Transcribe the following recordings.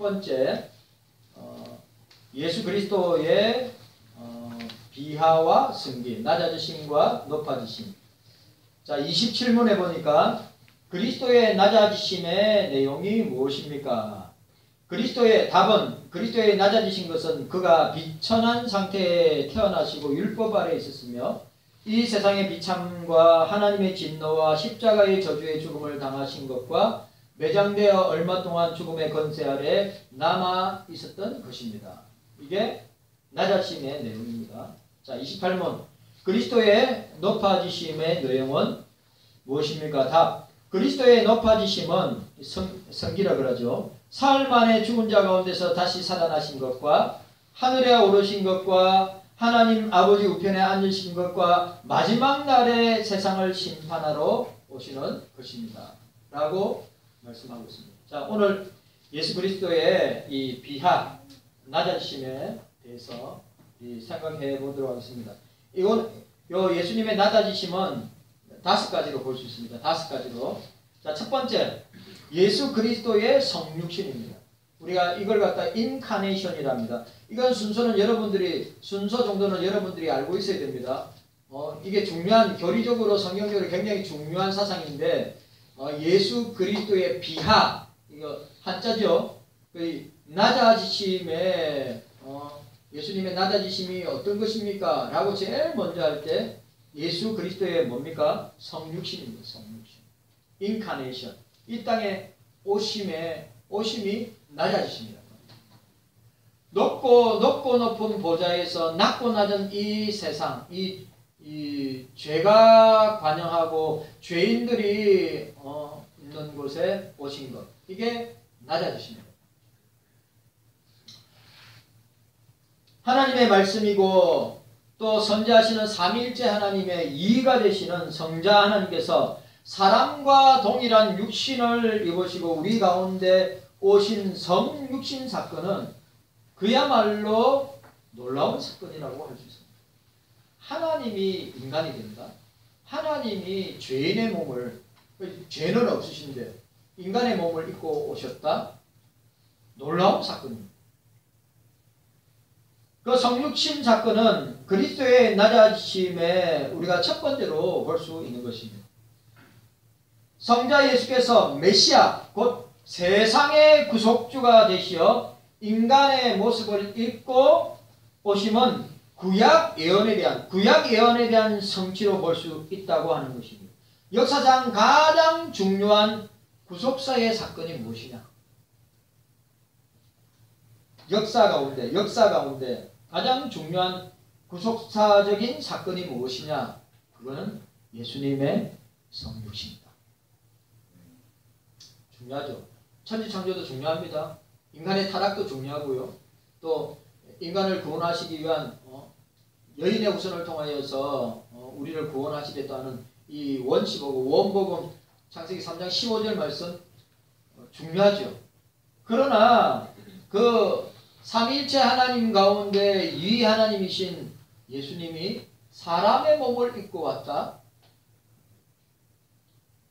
번째, 예수 그리스도의 비하와 승기, 낮아지심과 높아지심. 자, 27문에 보니까 그리스도의 낮아지심의 내용이 무엇입니까? 답은 그리스도의 낮아지신 것은 그가 비천한 상태에 태어나시고 율법 아래에 있었으며 이 세상의 비참과 하나님의 진노와 십자가의 저주의 죽음을 당하신 것과 매장되어 얼마 동안 죽음의 권세 아래 남아 있었던 것입니다. 이게 낮아지심의 내용입니다. 자, 28문. 그리스도의 높아지심의 내용은 무엇입니까? 답. 그리스도의 높아지심은 성기라 그러죠. 사흘 만에 죽은 자 가운데서 다시 살아나신 것과 하늘에 오르신 것과 하나님 아버지 우편에 앉으신 것과 마지막 날에 세상을 심판하러 오시는 것입니다. 라고 말씀하고 있습니다. 자, 오늘 예수 그리스도의 이 비하, 낮아지심에 대해서 생각해 보도록 하겠습니다. 요 예수님의 낮아지심은 5가지로 볼 수 있습니다. 5가지로. 자, 첫 번째, 예수 그리스도의 성육신입니다. 우리가 이걸 갖다 인카네이션이랍니다. 이건 순서 정도는 여러분들이 알고 있어야 됩니다. 이게 중요한, 교리적으로, 성경적으로 굉장히 중요한 사상인데, 예수 그리스도의 비하, 이거 한자죠. 낮아지심에, 예수님의 낮아지심이 어떤 것입니까? 라고 제일 먼저 할 때, 예수 그리스도의 뭡니까? 성육신입니다. 성육신. 인카네이션. 이 땅에 오심이 낮아지십니다. 높은 보좌에서 낮고 낮은 이 세상, 이 죄가 관영하고 죄인들이 있는 곳에 오신 것. 이게 낮아지십니다. 하나님의 말씀이고 또 선지하시는 삼위일체 하나님의 이의가 되시는 성자 하나님께서 사람과 동일한 육신을 입으시고 우리 가운데 오신 성육신 사건은 그야말로 놀라운 사건이라고 할 수 있습니다. 하나님이 인간이 된다. 하나님이 죄인의 몸을, 죄는 없으신데 인간의 몸을 입고 오셨다. 놀라운 사건입니다. 그 성육신 사건은 그리스도의 낮아지심에 우리가 첫 번째로 볼 수 있는 것입니다. 성자 예수께서 메시아, 곧 세상의 구속주가 되시어 인간의 모습을 입고 오심은 구약 예언에 대한 성취로 볼 수 있다고 하는 것입니다. 역사상 가장 중요한 구속사의 사건이 무엇이냐? 역사 가운데 가장 중요한 구속사적인 사건이 무엇이냐? 그거는 예수님의 성육신이다. 중요하죠. 천지창조도 중요합니다. 인간의 타락도 중요하고요. 또 인간을 구원하시기 위한 여인의 후손을 통하여서 우리를 구원하시겠다는 이 원복음 창세기 3장 15절 말씀 중요하죠. 그러나 그 삼위일체 하나님 가운데 유이 하나님이신 예수님이 사람의 몸을 입고 왔다.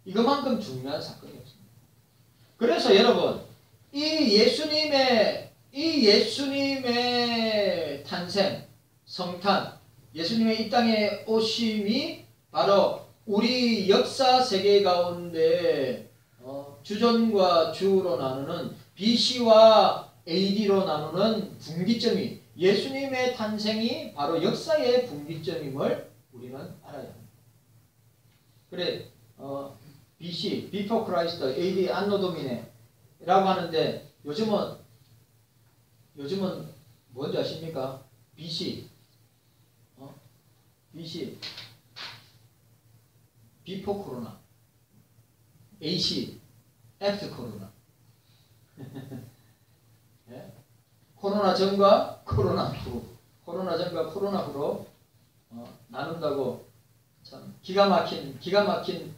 이것만큼 중요한 사건이 없습니다. 그래서 여러분, 이 예수님의 탄생, 성탄, 예수님의 이 땅에 오심이 바로 우리 역사 세계 가운데 주전과 주로 나누는 BC와 AD로 나누는 분기점이, 예수님의 탄생이 바로 역사의 분기점임을 우리는 알아야 합니다. 그래, BC, Before Christ, AD, 안노 도미네 라고 하는데 요즘은 뭔지 아십니까? BC, Before Corona, AC, After Corona. 예? 코로나 전과 코로나 후, 코로나 전과 코로나 후로 나눈다고 참 기가 막힌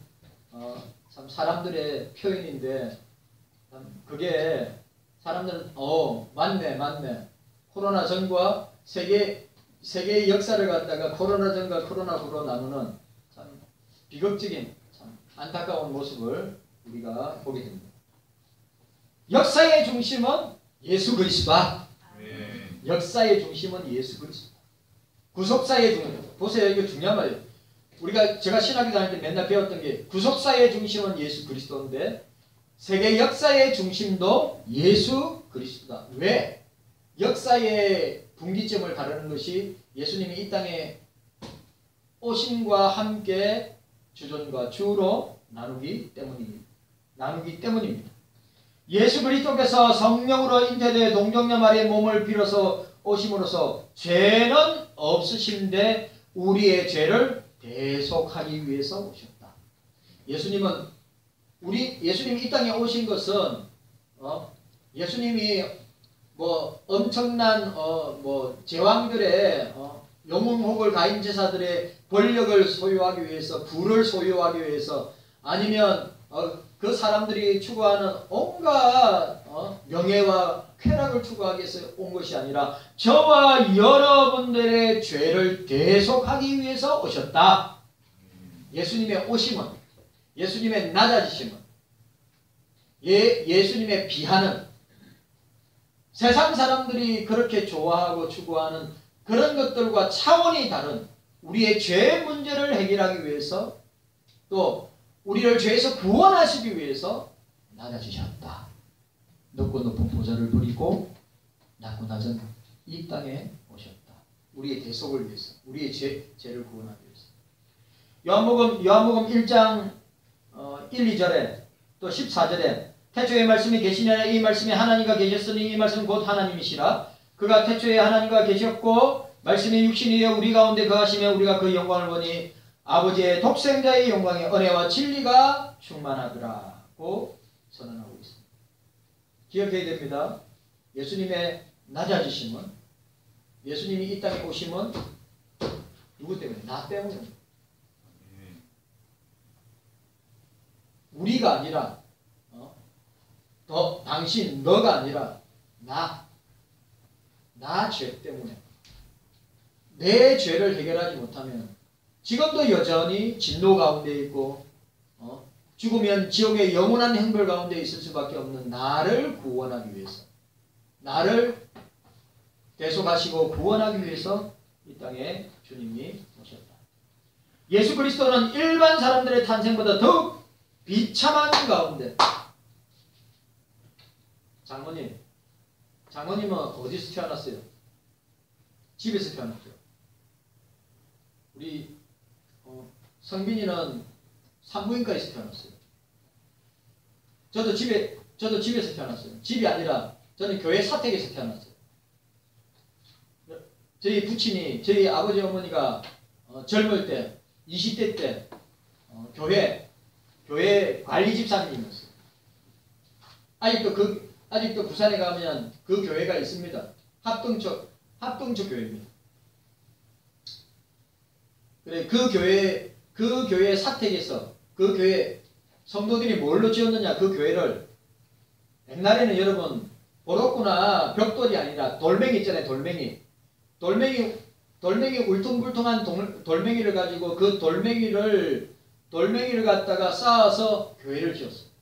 참 사람들의 표현인데, 그게 사람들은 맞네. 코로나 전과 세계의 역사를 갖다가 코로나 전과 코로나 후로 나누는 참 비극적인, 참 안타까운 모습을 우리가 보게 됩니다. 역사의 중심은 예수 그리스도다. 네. 역사의 중심은 예수 그리스도다. 구속사의 중심. 보세요. 이거 중요한 말이에요. 제가 신학교 다닐 때 맨날 배웠던 게 구속사의 중심은 예수 그리스도인데 세계 역사의 중심도 예수 그리스도다. 왜? 역사의 분기점을 가르는 것이 예수님이 이 땅에 오심과 함께 주존과 주로 나누기 때문입니다. 예수 그리스도께서 성령으로 잉태되어 동정녀 마리의 몸을 빌어서 오심으로써 죄는 없으신데 우리의 죄를 대속하기 위해서 오셨다. 예수님이 이 땅에 오신 것은 예수님이 엄청난 제왕들의 영웅혹을 가인 제사들의 권력을 소유하기 위해서, 부를 소유하기 위해서, 아니면 그 사람들이 추구하는 온갖 명예와 쾌락을 추구하기 위해서 온 것이 아니라 저와 여러분들의 죄를 대속하기 위해서 오셨다. 예수님의 오심은, 예수님의 낮아지심은, 예수님의 비하는 세상 사람들이 그렇게 좋아하고 추구하는 그런 것들과 차원이 다른 우리의 죄 문제를 해결하기 위해서, 또 우리를 죄에서 구원하시기 위해서 낮아지셨다. 높고 높은 보좌를 부리고 낮고 낮은 이 땅에 오셨다. 우리의 대속을 위해서, 우리의 죄를 구원하기 위해서. 요한복음 1장 1, 2절에 또 14절에 태초에 말씀이 계시냐 이 말씀이 하나님과 계셨으니 이 말씀은 곧 하나님이시라. 그가 태초에 하나님과 계셨고 말씀이 육신이 되어 우리 가운데 거하시며 우리가 그 영광을 보니 아버지의 독생자의 영광의 은혜와 진리가 충만하더라고 선언하고 있습니다. 기억해야 됩니다. 예수님의 낮아지심은, 예수님이 이 땅에 오심은 누구 때문에? 나 때문입니다. 우리가 아니라 당신, 너가 아니라 나 죄 때문에 내 죄를 해결하지 못하면 지금도 여전히 진노 가운데 있고 죽으면 지옥의 영원한 형벌 가운데 있을 수밖에 없는 나를 구원하기 위해서, 나를 대속하시고 구원하기 위해서 이 땅에 주님이 오셨다. 예수 그리스도는 일반 사람들의 탄생보다 더욱 비참한 가운데, 장모님은 어디서 태어났어요? 집에서 태어났죠. 우리 성빈이는 산부인과에서 태어났어요. 저도 집에서 태어났어요. 집이 아니라 저는 교회 사택에서 태어났어요. 저희 부친이, 저희 아버지 어머니가 젊을 때 20대 때 교회 관리 집사님이었어요. 아직도 부산에 가면 그 교회가 있습니다. 합동적 교회입니다. 그래, 그 교회 사택에서, 그 교회 성도들이 뭘로 지었느냐, 그 교회를 옛날에는 여러분 보로구나 벽돌이 아니라 돌멩이 있잖아요. 돌멩이 울퉁불퉁한 돌멩이를 가지고 그 돌멩이를 갖다가 쌓아서 교회를 지었어요.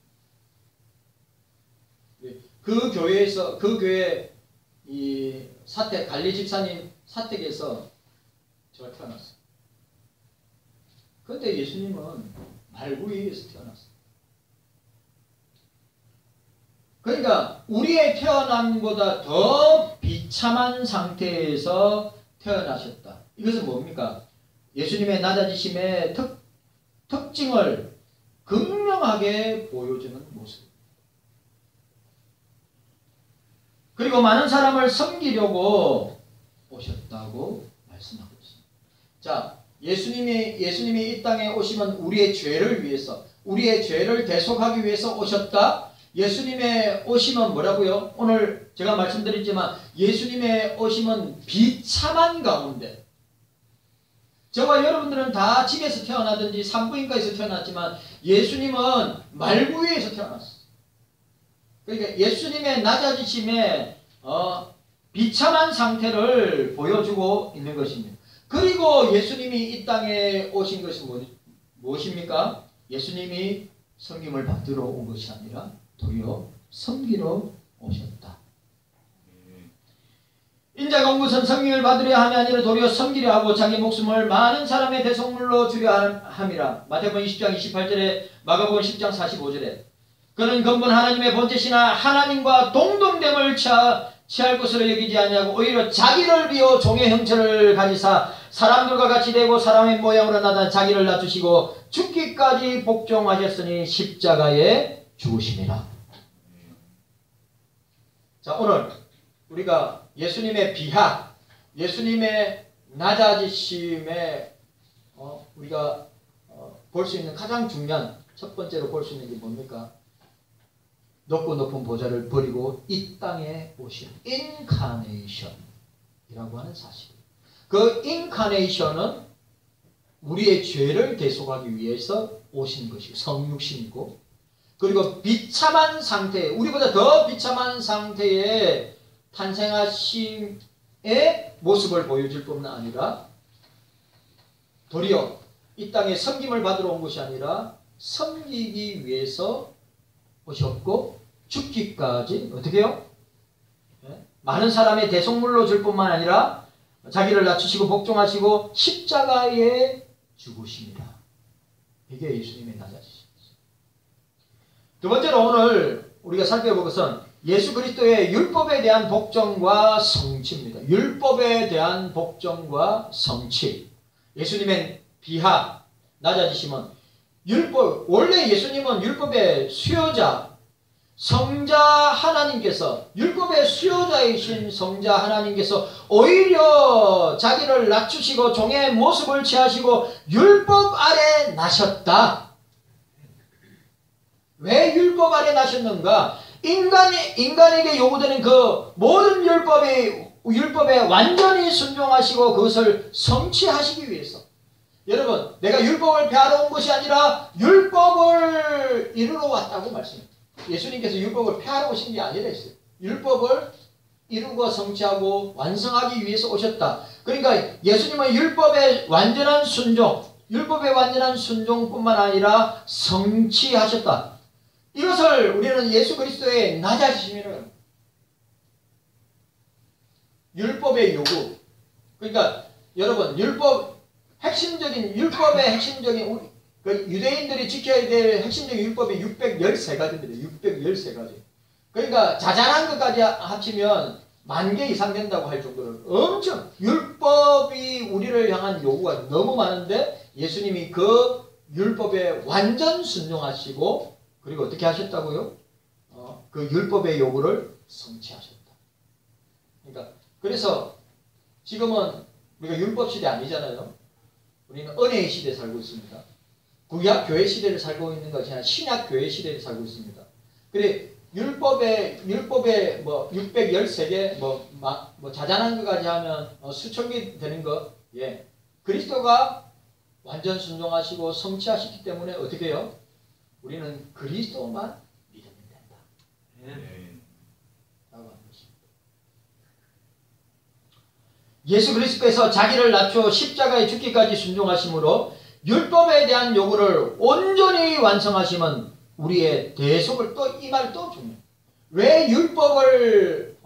그 교회 이 사택 관리 집사님 사택에서 제가 태어났어요. 그런데 예수님은 말구이에서 태어났어요. 그러니까 우리의 태어남보다 더 비참한 상태에서 태어나셨다. 이것은 뭡니까? 예수님의 낮아지심의 특징을 극명하게 보여주는 모습. 그리고 많은 사람을 섬기려고 오셨다고 말씀하고 있습니다. 자, 예수님이 이 땅에 오시면 우리의 죄를 위해서, 우리의 죄를 대속하기 위해서 오셨다. 예수님의 오심은 뭐라고요? 오늘 제가 말씀드렸지만 예수님의 오심은 비참한 가운데, 저와 여러분들은 다 집에서 태어나든지 산부인과에서 태어났지만 예수님은 말구이에서 태어났어요. 그러니까 예수님의 낮아지심의 비참한 상태를 보여주고 있는 것입니다. 그리고 예수님이 이 땅에 오신 것은 무엇입니까? 예수님이 섬김을 받들어 온 것이 아니라 도리어 섬기러 오셨다. 자가 온 것은 성령을 받으려 함이 아니라 도리어 섬기려 하고 자기 목숨을 많은 사람의 대속물로 주려 함이라. 마태복음 20장 28절에 마가복음 10장 45절에 그는 근본 하나님의 본체시나 하나님과 동등됨을 취할 것으로 여기지 아니하고 오히려 자기를 비워 종의 형체를 가지사 사람들과 같이 되고 사람의 모양으로 나타나 자기를 낮추시고 죽기까지 복종하셨으니 십자가에 죽으심이라. 자, 오늘 우리가 예수님의 비하, 예수님의 낮아지심에 우리가 볼 수 있는 가장 중요한 첫 번째로 볼 수 있는 게 뭡니까? 높고 높은 보좌를 버리고 이 땅에 오신 인카네이션이라고 하는 사실. 그 인카네이션은 우리의 죄를 대속하기 위해서 오신 것이고 성육신이고, 그리고 비참한 상태, 우리보다 더 비참한 상태에 탄생하심의 모습을 보여줄 뿐만 아니라 도리어 이 땅에 섬김을 받으러 온 것이 아니라 섬기기 위해서 오셨고 죽기까지 어떻게 해요? 많은 사람의 대속물로 줄 뿐만 아니라 자기를 낮추시고 복종하시고 십자가에 죽으십니다. 이게 예수님의 낮아지십니다. 두 번째로 오늘 우리가 살펴볼 것은 예수 그리스도의 율법에 대한 복종과 성취입니다. 율법에 대한 복종과 성취. 예수님의 비하, 낮아지심은 율법, 원래 예수님은 율법의 수요자, 성자 하나님께서, 율법의 수요자이신 성자 하나님께서 오히려 자기를 낮추시고 종의 모습을 취하시고 율법 아래 나셨다. 왜 율법 아래 나셨는가? 인간에게 요구되는 그 모든 율법에 완전히 순종하시고 그것을 성취하시기 위해서. 여러분, 내가 율법을 폐하러 온 것이 아니라 율법을 이루러 왔다고 말씀합니다. 예수님께서 율법을 폐하러 오신 게 아니라 했어요. 율법을 이루고 성취하고 완성하기 위해서 오셨다. 그러니까 예수님은 율법의 완전한 순종뿐만 아니라 성취하셨다. 이것을 우리는 예수 그리스도의 낮아지심이라고 합니다. 율법의 요구. 그러니까 여러분, 율법의 핵심적인 유대인들이 지켜야 될 핵심적인 율법이 613가지입니다. 613가지. 그러니까 자잘한 것까지 합치면 10,000개 이상 된다고 할 정도로 엄청 율법이 우리를 향한 요구가 너무 많은데 예수님이 그 율법에 완전 순종하시고 그리고 어떻게 하셨다고요? 그 율법의 요구를 성취하셨다. 그러니까 그래서 지금은 우리가 율법 시대 아니잖아요. 우리는 은혜의 시대에 살고 있습니다. 구약 교회 시대를 살고 있는 것이 아니라 신약 교회 시대를 살고 있습니다. 그래 율법에 뭐 613개 뭐 자잘한 것까지 하면 수천 개 되는 거, 예, 그리스도가 완전 순종하시고 성취하시기 때문에 어떻게 해요? 우리는 그리스도만 믿으면 된다. 라고 하는 것입니다. 예수 그리스도께서 자기를 낮춰 십자가에 죽기까지 순종하심으로 율법에 대한 요구를 온전히 완성하시면 우리의 대속을 또 이 말 또 중요해요. 왜 율법을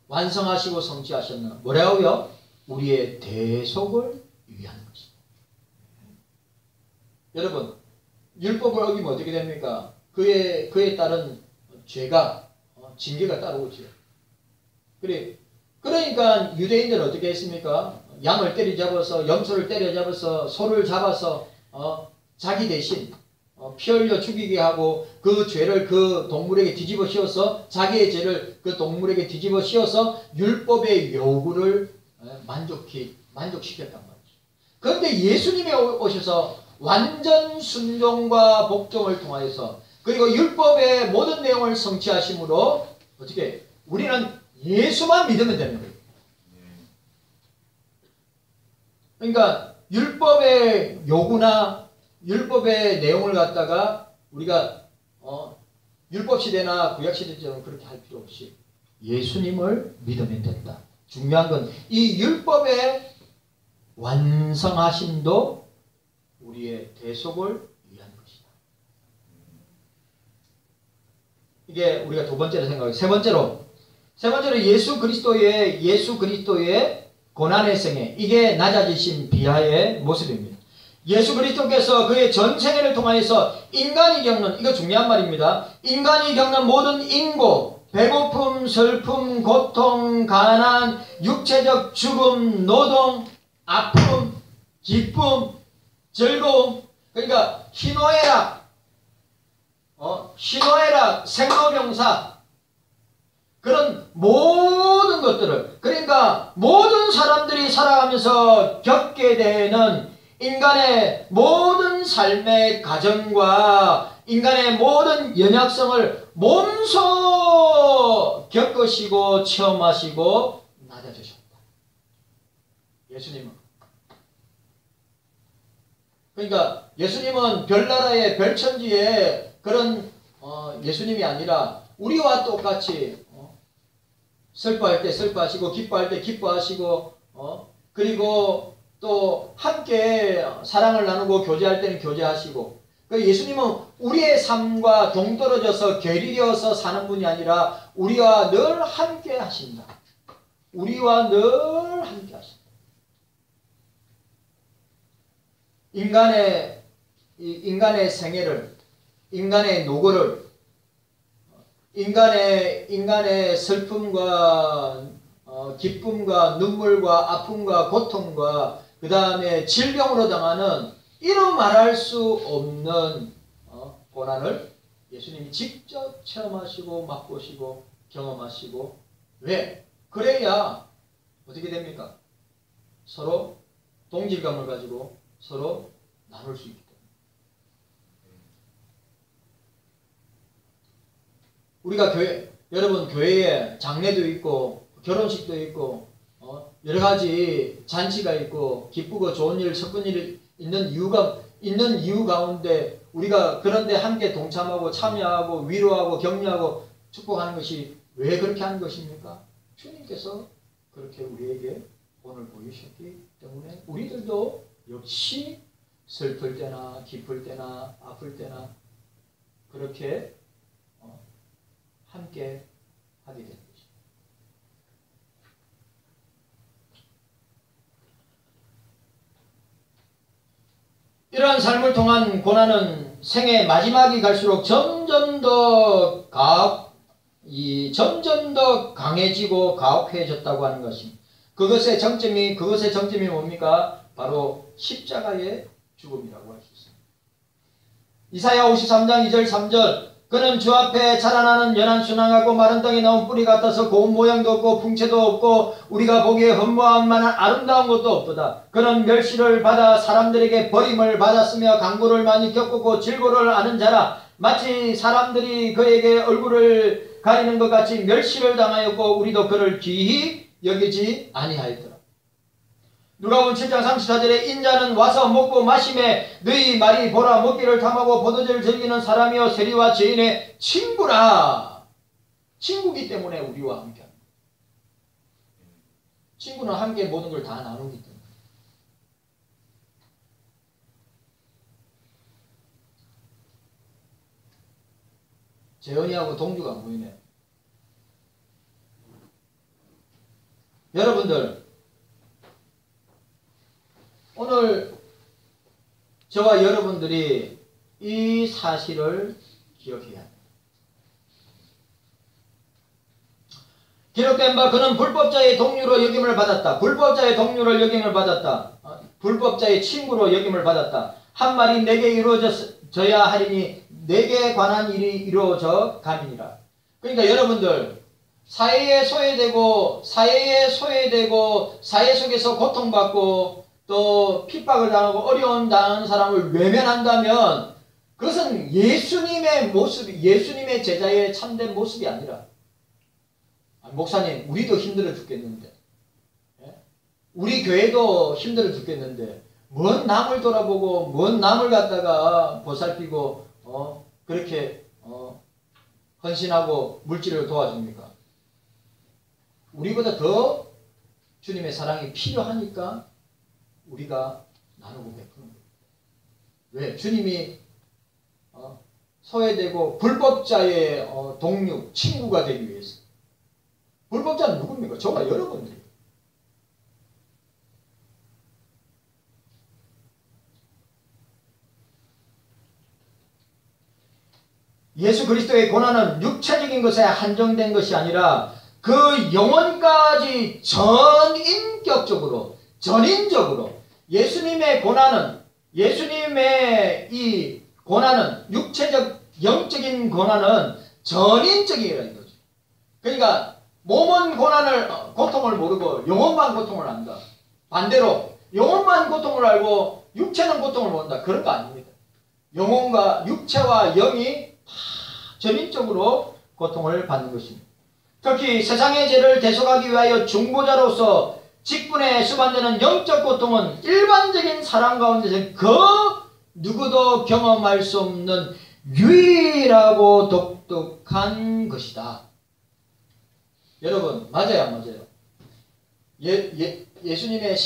완성하시고 성취하셨나? 뭐라고요? 우리의 대속을 위한 것입니다. 여러분, 율법을 어기면 어떻게 됩니까? 그에 따른 죄가 징계가 따르죠. 그러니까 유대인들은 어떻게 했습니까? 양을 때려잡아서 염소를 때려잡아서 소를 잡아서 자기 대신 피 흘려 죽이게 하고 그 죄를 그 동물에게 뒤집어 씌워서 자기의 죄를 그 동물에게 뒤집어 씌워서 율법의 요구를 만족시켰단 말이죠. 그런데 예수님이 오셔서 완전 순종과 복종을 통하여서 그리고 율법의 모든 내용을 성취하심으로 어떻게 우리는 예수만 믿으면 되는 거예요. 그러니까 율법의 요구나 율법의 내용을 갖다가 우리가 율법 시대나 구약 시대처럼 그렇게 할 필요 없이 예수님을 믿으면 된다. 중요한 건 이 율법의 완성하심도 우리의 대속을 위한 것이다. 이게 우리가 두 번째로 생각해요. 세 세 번째로 예수 그리스도의 고난의 생애. 이게 낮아지신 비하의 모습입니다. 예수 그리스도께서 그의 전 생애를 통하여서 인간이 겪는, 이거 중요한 말입니다. 인간이 겪는 모든 인고, 배고픔, 슬픔, 고통, 가난, 육체적 죽음, 노동, 아픔, 기쁨, 즐거움, 그러니까 희노애락, 생로병사, 그런 모든 것들을, 그러니까 모든 사람들이 살아가면서 겪게 되는 인간의 모든 삶의 과정과 인간의 모든 연약성을 몸소 겪으시고 체험하시고 낮아지셨다. 예수님은. 그러니까 예수님은 별나라의 별천지의 그런 예수님이 아니라 우리와 똑같이 슬퍼할 때 슬퍼하시고 기뻐할 때 기뻐하시고 그리고 또 함께 사랑을 나누고 교제할 때는 교제하시고, 예수님은 우리의 삶과 동떨어져서 괴리되어서 사는 분이 아니라 우리와 늘 함께 하신다. 우리와 늘 함께 하신다. 인간의 생애를, 인간의 노고를, 인간의 슬픔과 기쁨과 눈물과 아픔과 고통과 그 다음에 질병으로 당하는 이루 말할 수 없는 고난을 예수님이 직접 체험하시고 맛보시고 경험하시고, 왜? 그래야 어떻게 됩니까? 서로 동질감을 가지고 서로 나눌 수 있기 때문에. 우리가 여러분 교회에 장례도 있고 결혼식도 있고 여러 가지 잔치가 있고 기쁘고 좋은 일, 슬픈 일이 있는 이유 가운데 우리가 그런데 함께 동참하고 참여하고 위로하고 격려하고 축복하는 것이 왜 그렇게 하는 것입니까? 주님께서 그렇게 우리에게 본을 보이셨기 때문에 우리들도 역시 슬플 때나 기쁠 때나 아플 때나 그렇게 함께 하게 되는 것입니다. 이러한 삶을 통한 고난은 생의 마지막이 갈수록 점점 더 강해지고 가혹해졌다고 하는 것입니다. 그것의 정점이 뭡니까? 바로 십자가의 죽음이라고 할 수 있습니다. 이사야 53장 2절 3절, 그는 주 앞에 자라나는 연한 순항하고 마른 땅에 나온 뿌리 같아서 고운 모양도 없고 풍채도 없고 우리가 보기에 흠모할 만한 아름다운 것도 없도다. 그는 멸시를 받아 사람들에게 버림을 받았으며 강구를 많이 겪고 질고를 아는 자라. 마치 사람들이 그에게 얼굴을 가리는 것 같이 멸시를 당하였고 우리도 그를 귀히 여기지 아니하였더라. 누가복음 7장 34절에 인자는 와서 먹고 마심에 너희 말이 보라 먹기를 탐하고 포도주를 즐기는 사람이요 세리와 죄인의 친구라. 친구기 때문에 우리와 함께합니다. 친구는 함께 모든 걸 다 나누기 때문에. 재현이하고 동주가 안 보이네. 여러분들, 오늘 저와 여러분들이 이 사실을 기억해야 합니다. 기록된 바 그는 불법자의 동료로 여김을 받았다. 불법자의 동료를 여김을 받았다. 불법자의 친구로 여김을 받았다. 한 말이 내게 이루어져야 하리니 내게 관한 일이 이루어져 가니니라. 그러니까 여러분들, 사회 속에서 고통받고 또 핍박을 당하고 어려움 당하는 사람을 외면한다면 그것은 예수님의 제자의 참된 모습이 아니라, 목사님 우리도 힘들어 죽겠는데, 우리 교회도 힘들어 죽겠는데 뭔 남을 돌아보고 뭔 남을 갖다가 보살피고 그렇게 헌신하고 물질을 도와줍니까? 우리보다 더 주님의 사랑이 필요하니까 우리가 나누고 베푸는 거예요. 왜? 주님이 소외되고 불법자의 동료, 친구가 되기 위해서. 사업자는 누굽니까? 저와 여러분들. 예수 그리스도의 고난은 육체적인 것에 한정된 것이 아니라 그 영혼까지 전인격적으로, 전인적으로 예수님의 고난은, 예수님의 이 고난은, 육체적, 영적인 고난은 전인적이라는 거죠. 그러니까 몸은 고통을 모르고 영혼만 고통을 안다. 반대로 영혼만 고통을 알고 육체는 고통을 모른다. 그런 거 아닙니다. 영혼과 육체와 영이 다 전인적으로 고통을 받는 것입니다. 특히 세상의 죄를 대속하기 위하여 중보자로서 직분에 수반되는 영적 고통은 일반적인 사람 가운데서 그 누구도 경험할 수 없는 유일하고 독특한 것이다. 여러분, 맞아요, 안 맞아요? 예수님의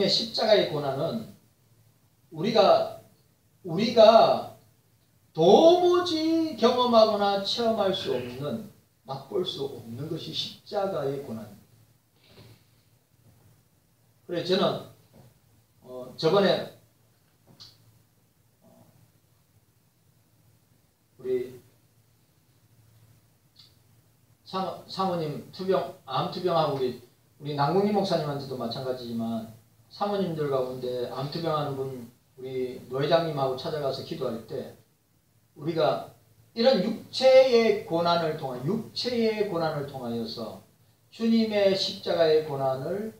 십자가의 고난은 우리가 도무지 경험하거나 체험할 수 없는, 맛볼 수 없는 것이 십자가의 고난입니다. 그래서 저는 저번에 우리 사모님 암 투병하고 우리 남궁희 목사님한테도 마찬가지지만 사모님들 가운데 암 투병하는 분 우리 노 회장님하고 찾아가서 기도할 때 우리가 이런 육체의 고난을 통하여서 주님의 십자가의 고난을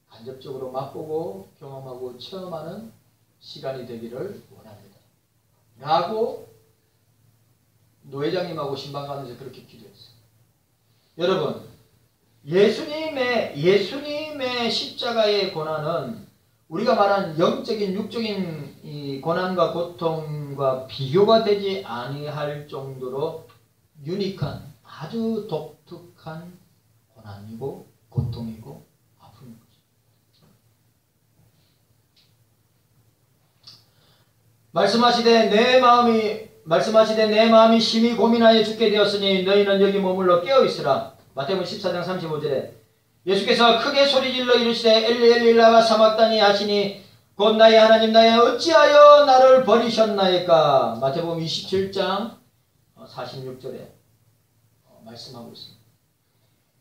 간접적으로 맛보고 경험하고 체험하는 시간이 되기를 원합니다. 라고 노 회장님하고 신방가면서 그렇게 기도했어요. 여러분, 예수님의 십자가의 고난은 우리가 말하는 영적인, 육적인 이 고난과 고통과 비교가 되지 아니할 정도로 유니크한, 아주 독특한 고난이고 고통이고 아픔인 거죠. 말씀하시되 내 마음이 심히 고민하여 죽게 되었으니 너희는 여기 머물러 깨어있으라. 마태복음 14장 35절에 예수께서 크게 소리질러 이르시되 엘리 엘리 라마 사막다니 하시니 곧 나의 하나님 나의 어찌하여 나를 버리셨나이까. 마태복음 27장 46절에 말씀하고 있습니다.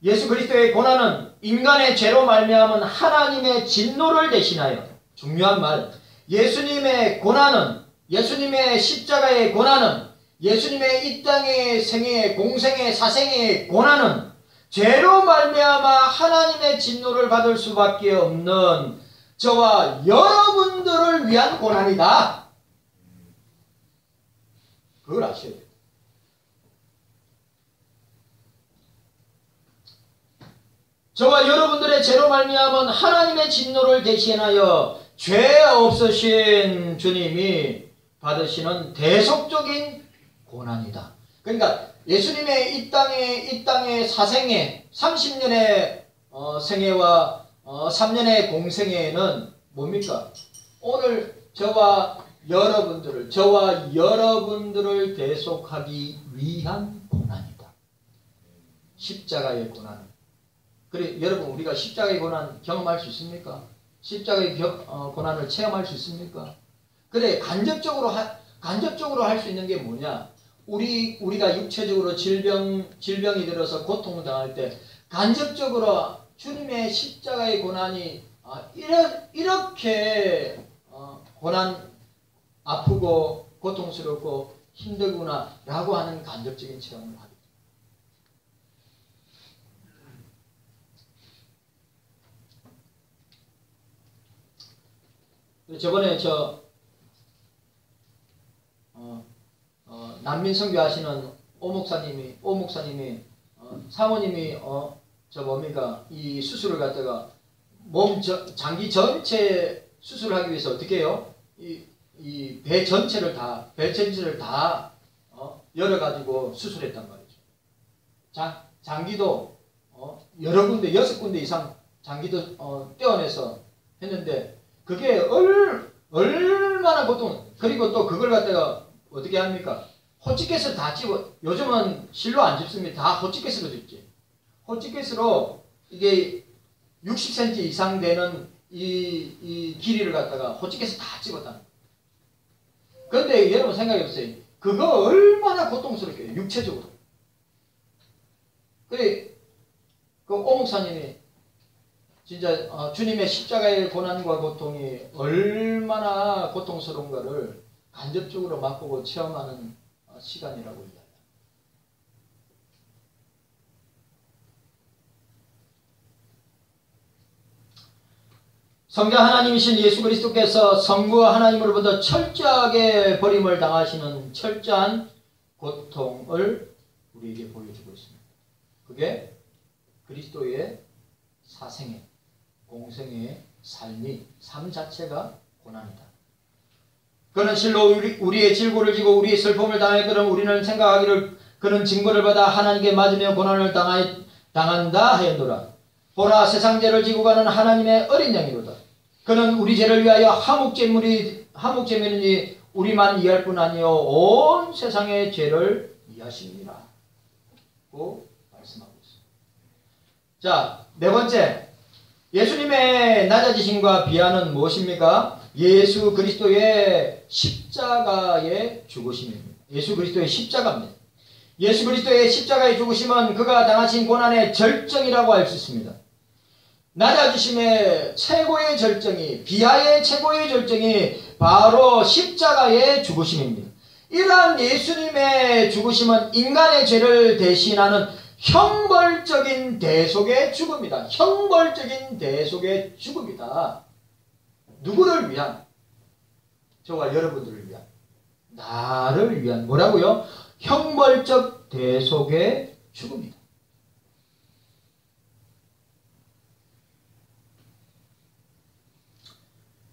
예수 그리스도의 고난은 인간의 죄로 말미암은 하나님의 진노를 대신하여, 중요한 말, 예수님의 고난은, 예수님의 십자가의 고난은, 예수님의 이 땅의 생애, 공생애, 사생의 고난은 죄로 말미암아 하나님의 진노를 받을 수밖에 없는 저와 여러분들을 위한 고난이다. 그걸 아셔야 돼요. 저와 여러분들의 죄로 말미암은 하나님의 진노를 대신하여 죄 없으신 주님이 받으시는 대속적인 고난이다. 그러니까 예수님의 이 땅의 사생애, 30년의 생애와 3년의 공생애는 뭡니까? 오늘 저와 여러분들을 대속하기 위한 고난이다. 십자가의 고난. 그래, 여러분, 우리가 십자가의 고난 경험할 수 있습니까? 십자가의 고난을 체험할 수 있습니까? 그래, 간접적으로 할 수 있는 게 뭐냐? 우리가 육체적으로 질병이 들어서 고통을 당할 때 간접적으로 주님의 십자가의 고난이 이렇게 고난, 아프고 고통스럽고 힘들구나 라고 하는 간접적인 체험을 하게 됩니다. 저번에 난민 선교하시는 오 목사님이 사모님이 이 수술을 갖다가 장기 전체 수술을 하기 위해서 어떻게 해요? 이 배 전체를 다 열어가지고 수술했단 말이죠. 장기도 여러 군데, 6군데 이상 장기도 떼어내서 했는데 그게 얼마나 고통, 그리고 또 그걸 갖다가 어떻게 합니까? 호치켓을 다 집어, 요즘은 실로 안 집습니다. 다 호치켓으로 집지. 호치켓으로 이게 60cm 이상 되는 이 길이를 갖다가 호치켓을 다 집었다. 그런데 여러분 생각해보세요. 그거 얼마나 고통스럽게요. 육체적으로. 그래, 그 오목사님이 진짜 주님의 십자가의 고난과 고통이 얼마나 고통스러운가를 간접적으로 맛보고 체험하는 시간이라고 이야기합니다. 성자 하나님이신 예수 그리스도께서 성부와 하나님으로부터 철저하게 버림을 당하시는 철저한 고통을 우리에게 보여주고 있습니다. 그게 그리스도의 사생애, 공생애의 삶 자체가 고난이다. 그는 실로 우리의 질고를 지고 우리의 슬픔을 당했거든 우리는 생각하기를 그는 징벌을 받아 하나님께 맞으며 고난을 당한다 하였노라. 보라 세상 죄를 지고 가는 하나님의 어린 양이로다. 그는 우리 죄를 위하여 하목제물이니 우리만 이해할 뿐 아니요 온 세상의 죄를 이해하십니다. 고 말씀하고 있습니다. 자, 네 번째, 예수님의 낮아지심과 비하는 무엇입니까? 예수 그리스도의 십자가의 죽으심입니다. 예수 그리스도의 십자가입니다. 예수 그리스도의 십자가의 죽으심은 그가 당하신 고난의 절정이라고 할 수 있습니다. 낮아지심의 최고의 절정이, 비하의 최고의 절정이 바로 십자가의 죽으심입니다. 이러한 예수님의 죽으심은 인간의 죄를 대신하는 형벌적인 대속의 죽음이다. 형벌적인 대속의 죽음이다. 누구를 위한? 저와 여러분들을 위한. 나를 위한. 뭐라고요? 형벌적 대속의 죽음이다.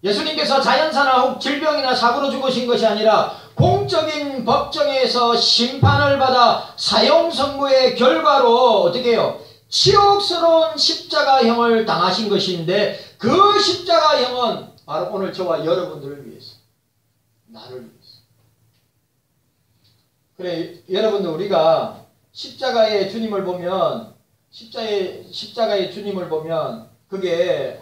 예수님께서 자연사나 혹 질병이나 사고로 죽으신 것이 아니라 공적인 법정에서 심판을 받아 사형선고의 결과로 어떻게 해요? 치욕스러운 십자가형을 당하신 것인데 그 십자가형은 바로 오늘 저와 여러분들을 위해서, 나를 위해서. 그래, 여러분들 우리가 십자가의 주님을 보면 십자가의 주님을 보면 그게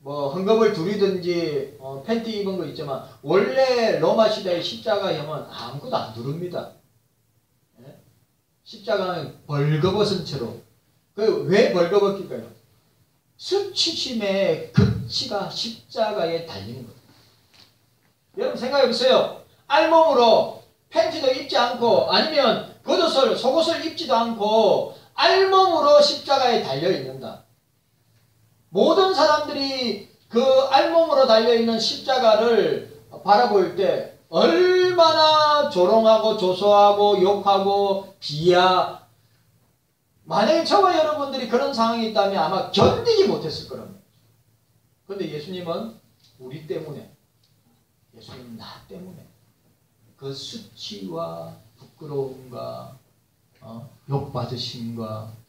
뭐 헝겊을 두르든지 팬티 입은 거 있지만 원래 로마 시대의 십자가형은 아무것도 안 두릅니다. 예? 십자가는 벌거벗은 채로. 왜 벌거벗길까요? 수치심의 극치가 십자가에 달리는 거예요. 여러분 생각해보세요. 알몸으로 팬티도 입지 않고 아니면 겉옷을 속옷을 입지도 않고 알몸으로 십자가에 달려있는다. 모든 사람들이 그 알몸으로 달려있는 십자가를 바라볼 때 얼마나 조롱하고 조소하고 욕하고 비하, 만약에 저와 여러분들이 그런 상황이 있다면 아마 견디지 못했을 거랍니다. 그런데 예수님은 우리 때문에, 예수님 나 때문에 그 수치와 부끄러움과 욕받으심과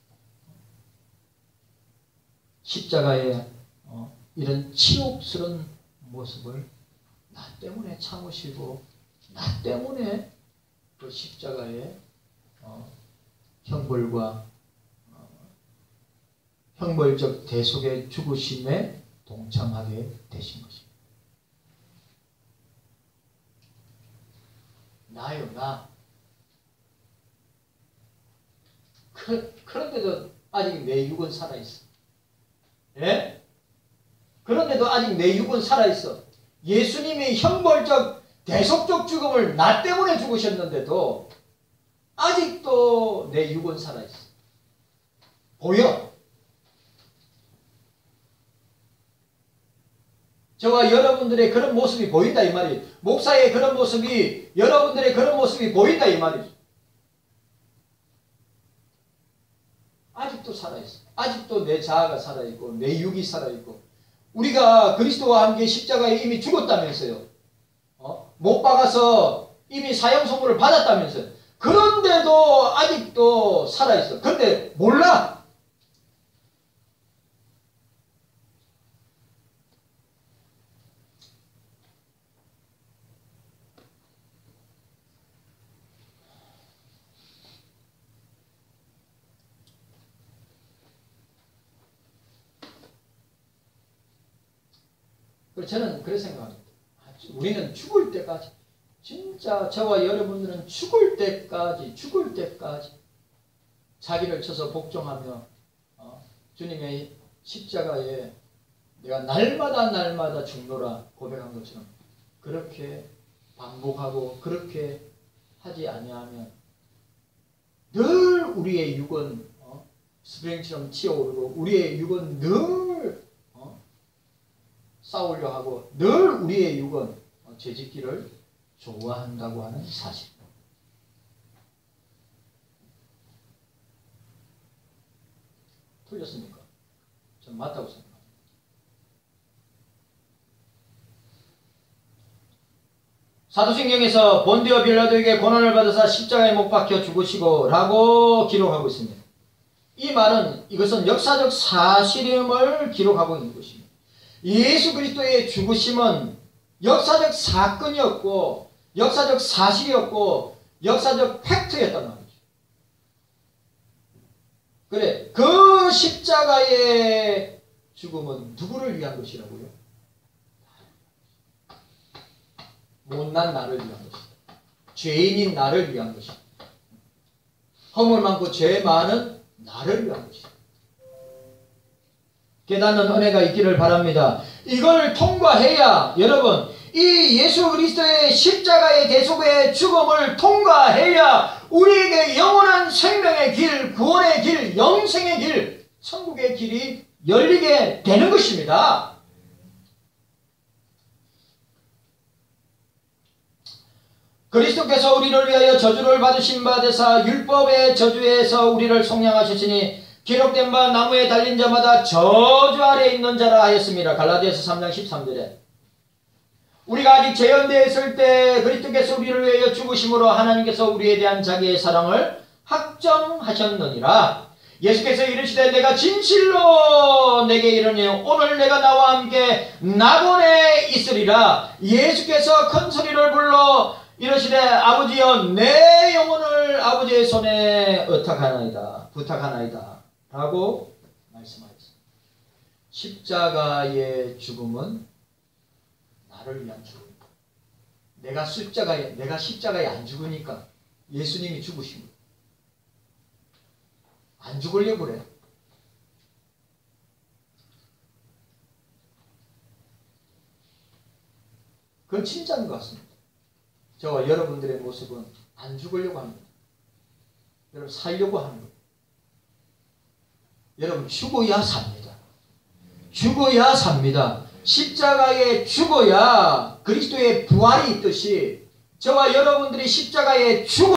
십자가의 이런 치욕스러운 모습을 나 때문에 참으시고 나 때문에 그 십자가의 형벌과 형벌적 대속의 죽으심에 동참하게 되신 것입니다. 나요, 나. 그런데도 아직 내 육은 살아있어. 예? 그런데도 아직 내 육은 살아있어. 예수님이 형벌적 대속적 죽음을 나 때문에 죽으셨는데도 아직도 내 육은 살아있어. 보여. 저와 여러분들의 그런 모습이 보인다 이 말이에요. 목사의 그런 모습이, 여러분들의 그런 모습이 보인다 이 말이죠. 아직도 살아있어. 아직도 내 자아가 살아있고 내 육이 살아있고 우리가 그리스도와 함께 십자가에 이미 죽었다면서요. 못 박아서 이미 사형 선고를 받았다면서요. 그런데도 아직도 살아있어. 그런데 몰라. 저는 그렇게 생각합니다. 우리는 죽을 때까지, 진짜 저와 여러분들은 죽을 때까지 자기를 쳐서 복종하며 주님의 십자가에 내가 날마다 죽노라 고백한 것처럼 그렇게 반복하고 그렇게 하지 아니하면 늘 우리의 육은 스프링처럼 치어오르고 우리의 육은 늘 싸우려 하고 늘 우리의 육은 죄짓기를 좋아한다고 하는 사실. 틀렸습니까? 저는 맞다고 생각합니다. 사도신경에서 본디오 빌라도에게 고난을 받으사 십자가에 못 박혀 죽으시고 라고 기록하고 있습니다. 이 말은 이것은 역사적 사실임을 기록하고 있는 것입니다. 예수 그리스도의 죽으심은 역사적 사건이었고 역사적 사실이었고 역사적 팩트였단 말이죠. 그래, 그 십자가의 죽음은 누구를 위한 것이라고요? 못난 나를 위한 것이다. 죄인인 나를 위한 것이다. 허물 많고 죄 많은 나를 위한 것이다. 깨닫는 은혜가 있기를 바랍니다. 이걸 통과해야 여러분 이 예수 그리스도의 십자가의 대속의 죽음을 통과해야 우리에게 영원한 생명의 길, 구원의 길, 영생의 길, 천국의 길이 열리게 되는 것입니다. 그리스도께서 우리를 위하여 저주를 받으신 바 되사 율법의 저주에서 우리를 속량하셨으니 기록된 바 나무에 달린 자마다 저주 아래 있는 자라 하였습니다. 갈라디아서 3장 13절에 우리가 아직 죄연대에 있을 때 그리스도께서 우리를 위하여 죽으심으로 하나님께서 우리에 대한 자기의 사랑을 확정하셨느니라. 예수께서 이르시되 내가 진실로 내게 이르니 오늘 내가 나와 함께 낙원에 있으리라. 예수께서 큰 소리를 불러 이르시되 아버지여 내 영혼을 아버지의 손에 부탁하나이다 라고 말씀하셨습니다. 십자가의 죽음은 나를 위한 죽음이다. 내가 십자가에 안 죽으니까 예수님이 죽으신 거예요. 안 죽으려고 그래. 그건 진짜인 것 같습니다. 저와 여러분들의 모습은 안 죽으려고 합니다. 여러분 살려고 하는 거예요. 여러분 죽어야 삽니다. 죽어야 삽니다. 십자가에 죽어야 그리스도의 부활이 있듯이 저와 여러분들이 십자가에 죽어